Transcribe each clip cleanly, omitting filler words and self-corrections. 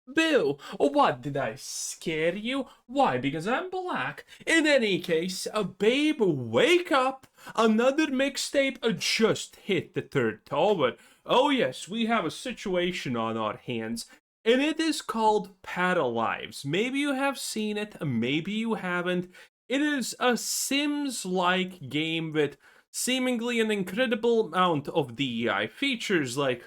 Boo! What, did I scare you? Why, because I'm black? In any case, babe, wake up! Another mixtape just hit the third tower. Oh yes, we have a situation on our hands, and it is called Paralives. Maybe you have seen it, maybe you haven't. It is a Sims-like game with seemingly an incredible amount of DEI features like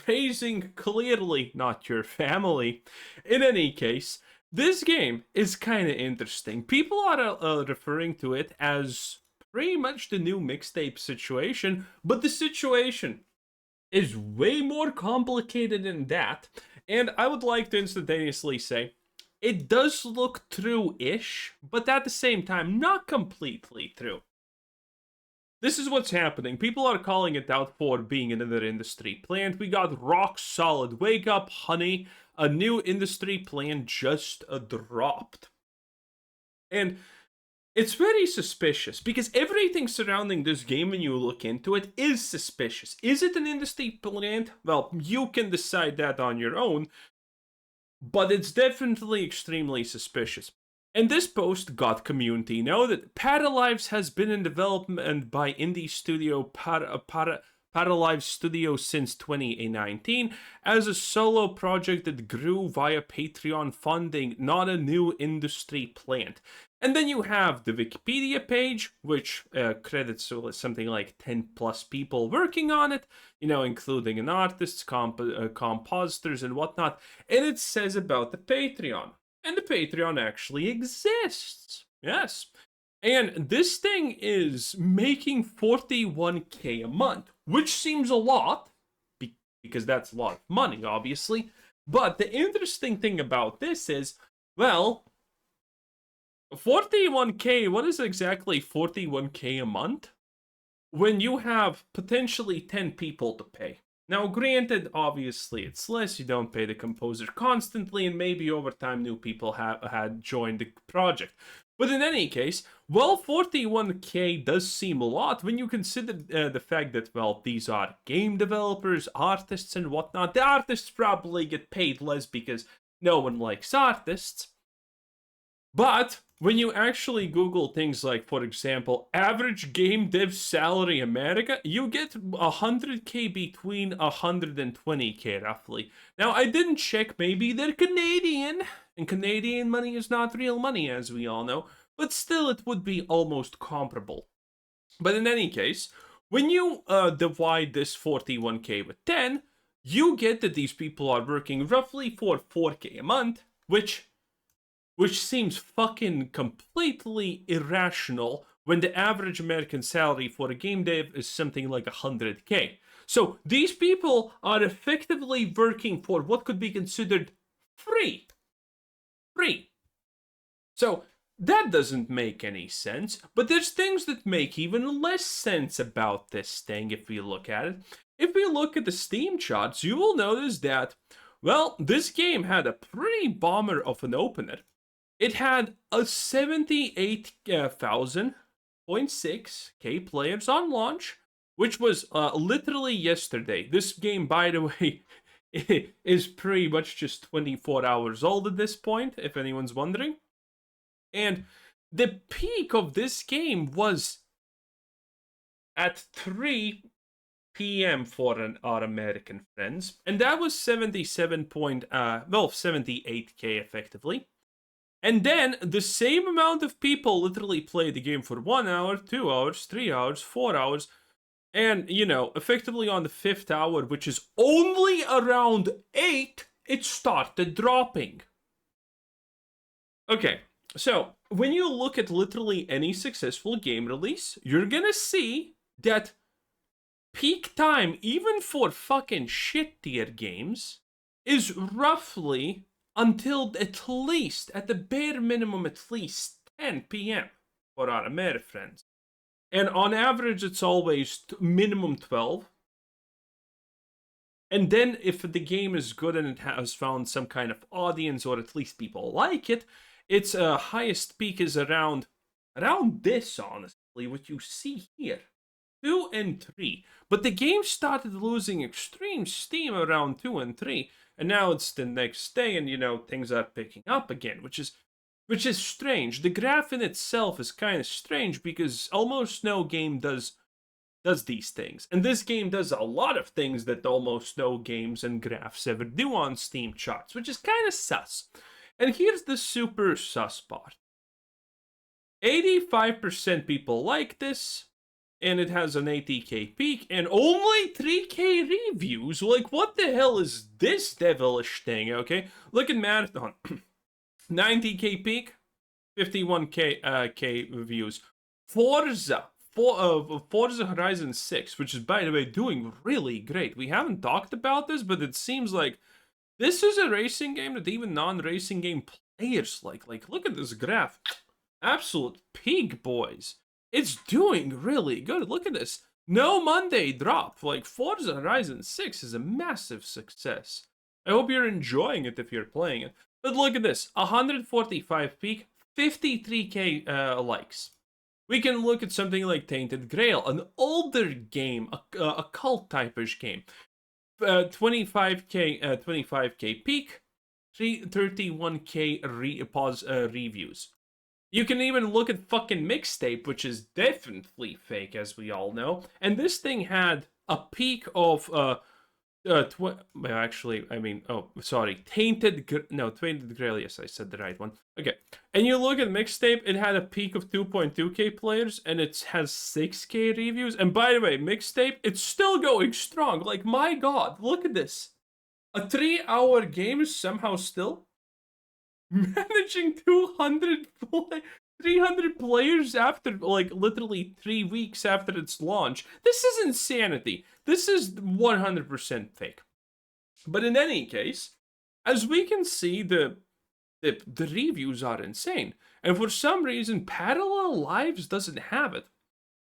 raising clearly not your family. In any case, this game is kind of interesting. People are referring to it as pretty much the new mixtape situation, but the situation is way more complicated than that. And I would like to instantaneously say it does look true ish, but at the same time, not completely true. This is what's happening. People are calling it out for being another industry plant. We got rock solid. Wake up, honey. A new industry plan just dropped. And it's very suspicious because everything surrounding this game, when you look into it, is suspicious. Is it an industry plant? Well, you can decide that on your own, but it's definitely extremely suspicious. And this post got community know that Paralives has been in development by indie studio Paralives Studio since 2019 as a solo project that grew via Patreon funding, not a new industry plant. And then you have the Wikipedia page, which credits something like 10 plus people working on it, including an artist, compositors, and whatnot. And it says about the Patreon. And the Patreon actually exists. Yes. And this thing is making 41K a month, which seems a lot, because that's a lot of money, obviously. But the interesting thing about this is, well, 41K, what is exactly 41K a month? When you have potentially 10 people to pay. Now, granted, obviously it's less, you don't pay the composer constantly, and maybe over time new people had joined the project. But in any case, well, 41K does seem a lot when you consider the fact that, well, these are game developers, artists, and whatnot. The artists probably get paid less because no one likes artists. But when you actually Google things like, for example, average game dev salary America, you get 100K between 120K roughly. Now, I didn't check, maybe they're Canadian, and Canadian money is not real money, as we all know, but still it would be almost comparable. But in any case, when you divide this 41K with 10, you get that these people are working roughly for 4K a month, which seems fucking completely irrational when the average American salary for a game dev is something like 100K. So these people are effectively working for what could be considered free. Free. So that doesn't make any sense, but there's things that make even less sense about this thing if we look at it. If we look at the Steam charts, you will notice that, well, this game had a pretty bomber of an opener. It had a 78,000.6K players on launch, which was literally yesterday. This game, by the way, is pretty much just 24 hours old at this point, if anyone's wondering. And the peak of this game was at 3 p.m. for our American friends, and that was 78K effectively. And then the same amount of people literally play the game for 1 hour, 2 hours, 3 hours, 4 hours. And, effectively on the 5th hour, which is only around 8, it started dropping. Okay, so when you look at literally any successful game release, you're gonna see that peak time, even for fucking shit tier games, is roughly until at the bare minimum, at least 10 p.m. for our American friends. And on average, it's always minimum 12. And then if the game is good and it has found some kind of audience, or at least people like it, its highest peak is around this, honestly, what you see here. 2 and 3. But the game started losing extreme steam around 2 and 3. And now it's the next day, and things are picking up again, which is strange. The graph in itself is kind of strange because almost no game does these things. And this game does a lot of things that almost no games and graphs ever do on Steam charts, which is kind of sus. And here's the super sus part. 85% people like this, and it has an 80k peak, and only 3k reviews. Like, what the hell is this devilish thing, okay? Look at Marathon. 90k peak, 51k views. Forza Horizon 6, which is, by the way, doing really great. We haven't talked about this, but it seems like this is a racing game that even non-racing game players like. Like, look at this graph. Absolute peak, boys. It's doing really good. Look at this. No Monday drop. Like, Forza Horizon 6 is a massive success. I hope you're enjoying it if you're playing it. But look at this. 145 peak, 53k likes. We can look at something like Tainted Grail, an older game, a cult type-ish game. 25k peak, 31k reviews. You can even look at fucking Mixtape, which is definitely fake, as we all know. And this thing had a peak of Tainted Grail, yes, I said the right one. Okay, and you look at Mixtape, it had a peak of 2.2k players, and it has 6k reviews. And by the way, Mixtape, it's still going strong. Like, my god, look at this. A 3-hour game is somehow still managing 300 players after, like, literally 3 weeks after its launch. This is insanity. This is 100% fake. But in any case, as we can see, the reviews are insane. And for some reason, Paralives doesn't have it.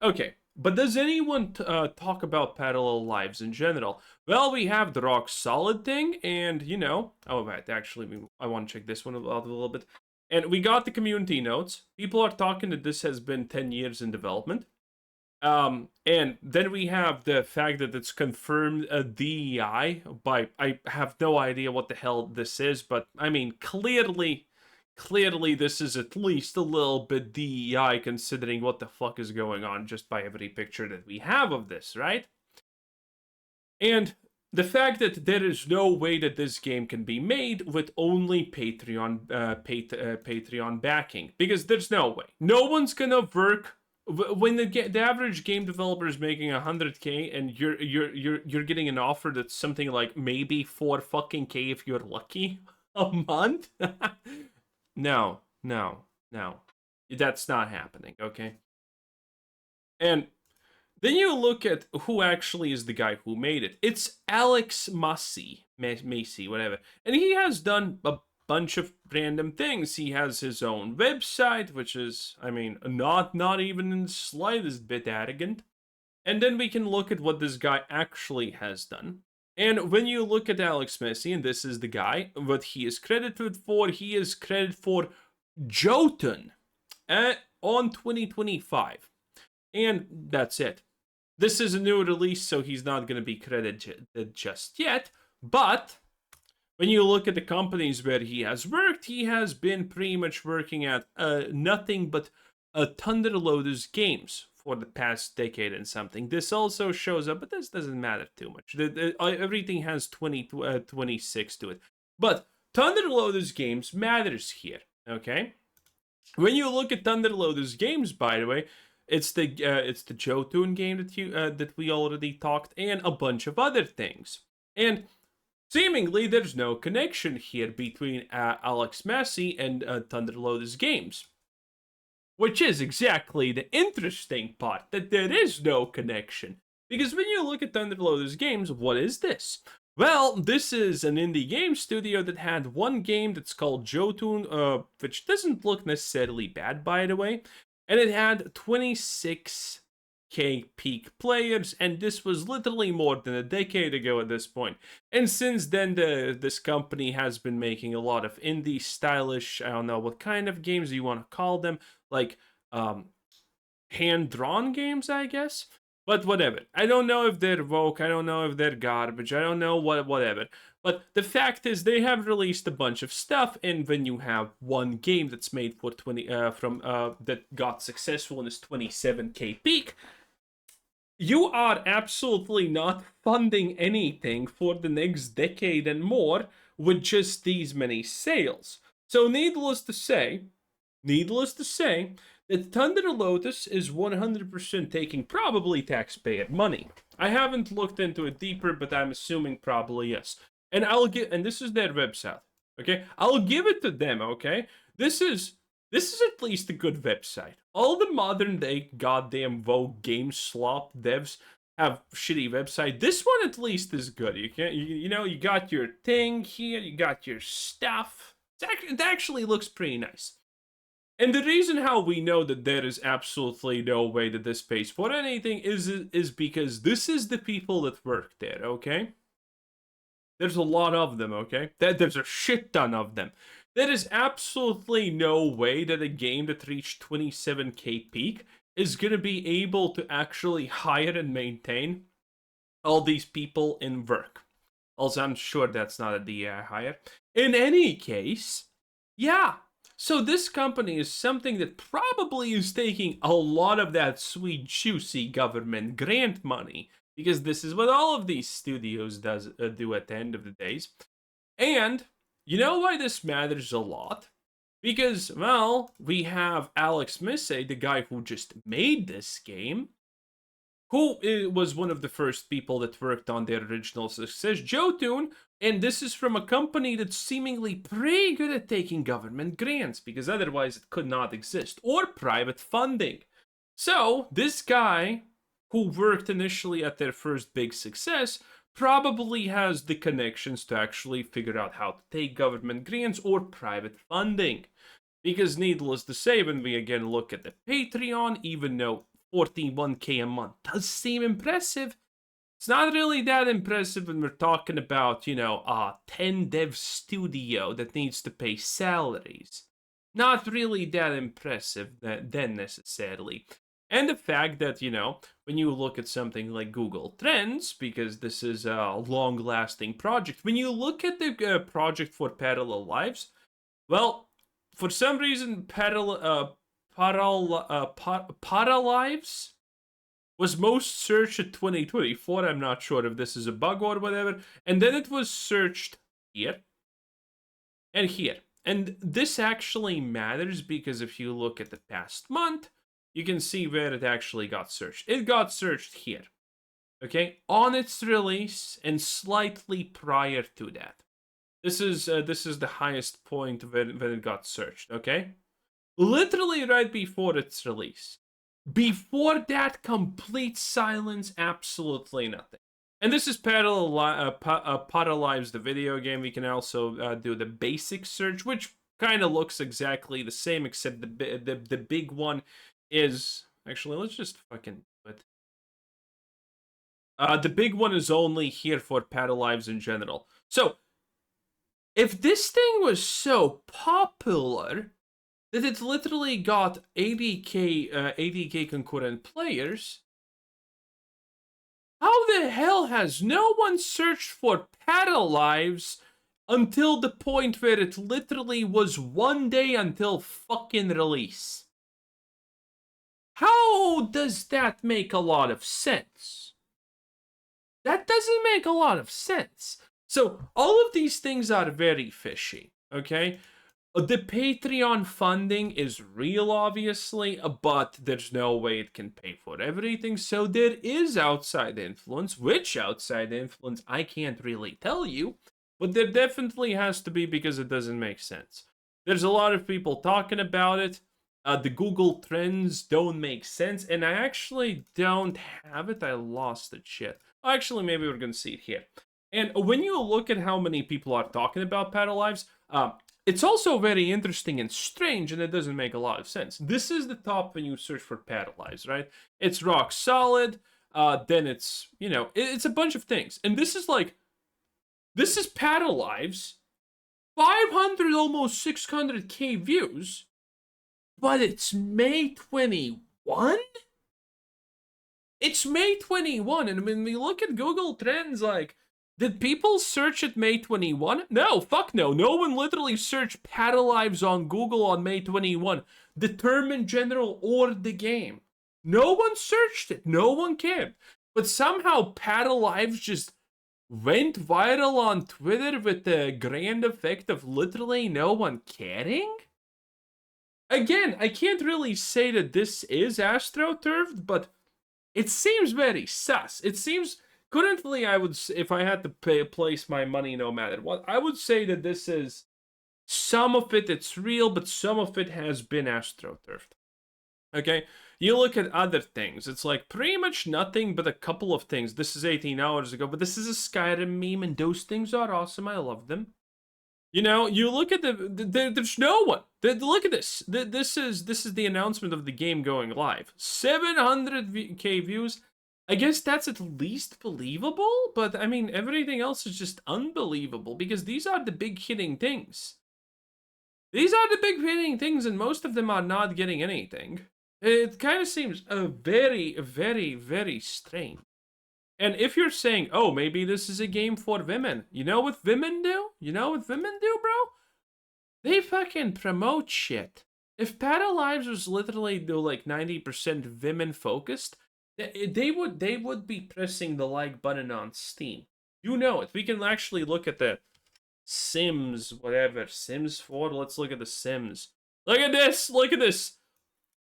Okay, but does anyone talk about Paralives in general? Well, we have the rock solid thing, and oh, right, actually, I want to check this one out a little bit. And we got the community notes. People are talking that this has been 10 years in development. And then we have the fact that it's confirmed a DEI by, I have no idea what the hell this is, but I mean, clearly this is at least a little bit DEI considering what the fuck is going on just by every picture that we have of this, right? And the fact that there is no way that this game can be made with only Patreon backing, because there's no way. No one's gonna work when the average game developer is making 100k and you're getting an offer that's something like maybe 4 fucking k if you're lucky a month. No, that's not happening. Okay, and then you look at who actually is the guy who made it. It's Alex Macy, whatever. And he has done a bunch of random things. He has his own website, which is, I mean, not even in the slightest bit arrogant. And then we can look at what this guy actually has done. And when you look at Alex Macy, and this is the guy, what he is credited for, he is credited for Jotun on 2025. And that's it. This is a new release, so he's not going to be credited just yet. But when you look at the companies where he has worked, he has been pretty much working at nothing but Thunderloaders games for the past decade and something. This also shows up, but this doesn't matter too much. Everything has 26 to it. But Thunderloaders games matters here, okay? When you look at Thunderloaders games, by the way, it's the Jotun game that we already talked, and a bunch of other things. And seemingly, there's no connection here between Alex Macy and Thunderloaders games, which is exactly the interesting part, that there is no connection. Because when you look at Thunderloaders games, what is this? Well, this is an indie game studio that had one game that's called Jotun, which doesn't look necessarily bad, by the way. And it had 26k peak players, and this was literally more than a decade ago at this point. And since then, this company has been making a lot of indie stylish, I don't know what kind of games you want to call them, like hand-drawn games, I guess. But whatever. I don't know if they're woke. I don't know if they're garbage. I don't know whatever. But the fact is, they have released a bunch of stuff, and when you have one game that's made for that got successful in this 27K peak, you are absolutely not funding anything for the next decade and more with just these many sales. So needless to say, that Thunder Lotus is 100% taking probably taxpayer money. I haven't looked into it deeper, but I'm assuming probably yes. And this is their website. Okay, I'll give it to them. Okay, this is at least a good website. All the modern day goddamn Vogue game slop devs have shitty website. This one at least is good. You got your thing here, you got your stuff. It actually looks pretty nice. And the reason how we know that there is absolutely no way that this pays for anything is because this is the people that work there, okay? There's a lot of them, okay? There's a shit ton of them. There is absolutely no way that a game that reached 27K peak is gonna be able to actually hire and maintain all these people in work. Also, I'm sure that's not a DI hire. In any case, yeah. So this company is something that probably is taking a lot of that sweet, juicy government grant money, because this is what all of these studios do at the end of the days. And you know why this matters a lot? Because, well, we have Alex Misse, the guy who just made this game, who was one of the first people that worked on their original success, Jotun, and this is from a company that's seemingly pretty good at taking government grants, because otherwise it could not exist, or private funding. So, this guy, who worked initially at their first big success, probably has the connections to actually figure out how to take government grants or private funding. Because needless to say, when we again look at the Patreon, even though 41K a month does seem impressive, it's not really that impressive when we're talking about, a 10 dev studio that needs to pay salaries. Not really that impressive then necessarily. And the fact that, when you look at something like Google Trends, because this is a long-lasting project, when you look at the project for Paralives, well, for some reason, Paralives was most searched at 2024. I'm not sure if this is a bug or whatever. And then it was searched here and here. And this actually matters because if you look at the past month, you can see where it actually got searched. It got searched here, okay, on its release and slightly prior to that. This is the highest point when it got searched, okay? Literally right before its release. Before that, complete silence, absolutely nothing. And this is Paralives, the video game. We can also do the basic search, which kind of looks exactly the same, except the big one is... Actually, let's just fucking do it. The big one is only here for Paralives in general. So, if this thing was so popular that it literally got 80k concurrent players, how the hell has no one searched for Paralives until the point where it literally was one day until fucking release? How does that make a lot of sense? That doesn't make a lot of sense. So, all of these things are very fishy, okay? The Patreon funding is real, obviously, but there's no way it can pay for everything, so there is outside influence. Which outside influence, I can't really tell you, but there definitely has to be because it doesn't make sense. There's a lot of people talking about it. The Google Trends don't make sense, and I actually don't have it. I lost it, shit. Actually, maybe we're gonna see it here. And when you look at how many people are talking about Paralives, it's also very interesting and strange, and it doesn't make a lot of sense. This is the top when you search for Paralives, right? It's rock solid, then it's, it's a bunch of things. And this is Paralives, 500, almost 600k views, but it's May 21? It's May 21, and when we look at Google Trends, like, did people search at May 21? No, fuck no. No one literally searched Paralives on Google on May 21. Determine General or the game. No one searched it. No one cared. But somehow Paralives just went viral on Twitter with the grand effect of literally no one caring? Again, I can't really say that this is AstroTurfed, but it seems very sus. It seems currently, I would, if I had to place my money, no matter what, I would say that this is some of it. It's real, but some of it has been AstroTurfed. Okay, you look at other things. It's like pretty much nothing but a couple of things. This is 18 hours ago, but this is a Skyrim meme, and those things are awesome. I love them. You know, you look at there's no one. Look at this. This is the announcement of the game going live. 700k views. I guess that's at least believable, but I mean, everything else is just unbelievable because these are the big hitting things. These are the big hitting things, and most of them are not getting anything. It kind of seems very, very, very strange. And if you're saying, oh, maybe this is a game for women, you know what women do? You know what women do, bro? They fucking promote shit. If Paralives was literally like 90% women focused, they would be pressing the like button on Steam. You know it. We can actually look at the Sims, whatever. Sims 4. Let's look at the Sims. Look at this. Look at this.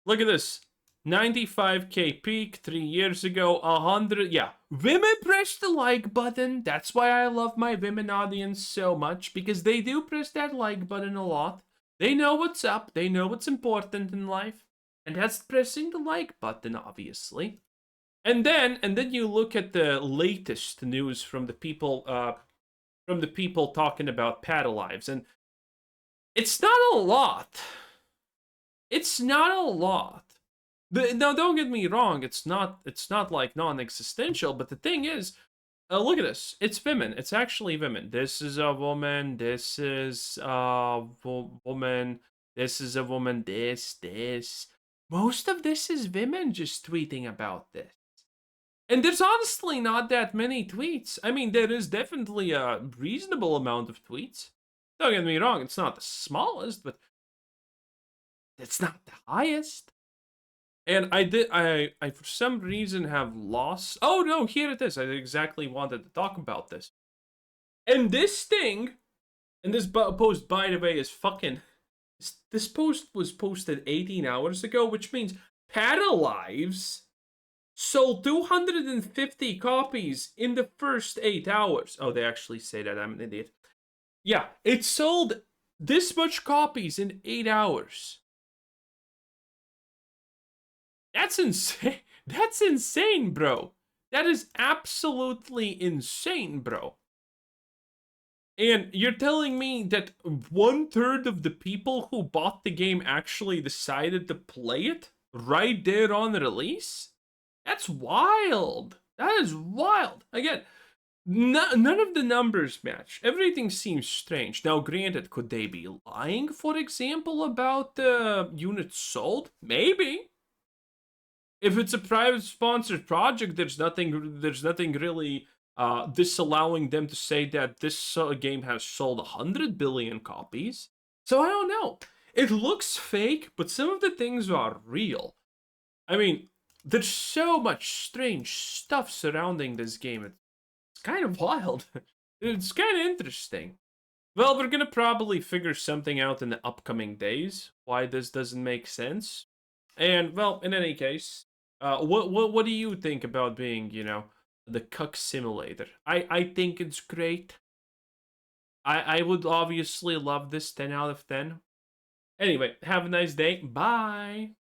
Look at this. 95k peak 3 years ago. 100. Yeah. Women press the like button. That's why I love my women audience so much. Because they do press that like button a lot. They know what's up. They know what's important in life. And that's pressing the like button, obviously. And then you look at the latest news from the people talking about Paralives, and it's not a lot. It's not a lot. Now, don't get me wrong. It's not like non-existential. But the thing is, look at this. It's women. It's actually women. This is a woman. This is a woman. This is a woman. This. Most of this is women just tweeting about this. And there's honestly not that many tweets. I mean, there is definitely a reasonable amount of tweets. Don't get me wrong, it's not the smallest, but it's not the highest. And I for some reason have lost. Oh no, here it is. I exactly wanted to talk about this. And this thing, and this post, by the way, is fucking. This post was posted 18 hours ago, which means Paralives sold 250 copies in the first 8 hours. Oh, they actually say that. I'm an idiot. Yeah, it sold this much copies in 8 hours. That's insane. That's insane, bro. That is absolutely insane, bro. And you're telling me that 1/3 of the people who bought the game actually decided to play it right there on release? That's wild. That is wild. Again, none of the numbers match. Everything seems strange. Now, granted, could they be lying, for example, about the units sold? Maybe. If it's a private sponsored project, there's nothing really disallowing them to say that this game has sold 100 billion copies. So I don't know. It looks fake, but some of the things are real. I mean, there's so much strange stuff surrounding this game. It's kind of wild. It's kind of interesting. Well, we're gonna probably figure something out in the upcoming days. Why this doesn't make sense. And well, in any case, what do you think about being, you know, the cuck simulator? I think it's great. I would obviously love this 10 out of 10. Anyway, have a nice day. Bye.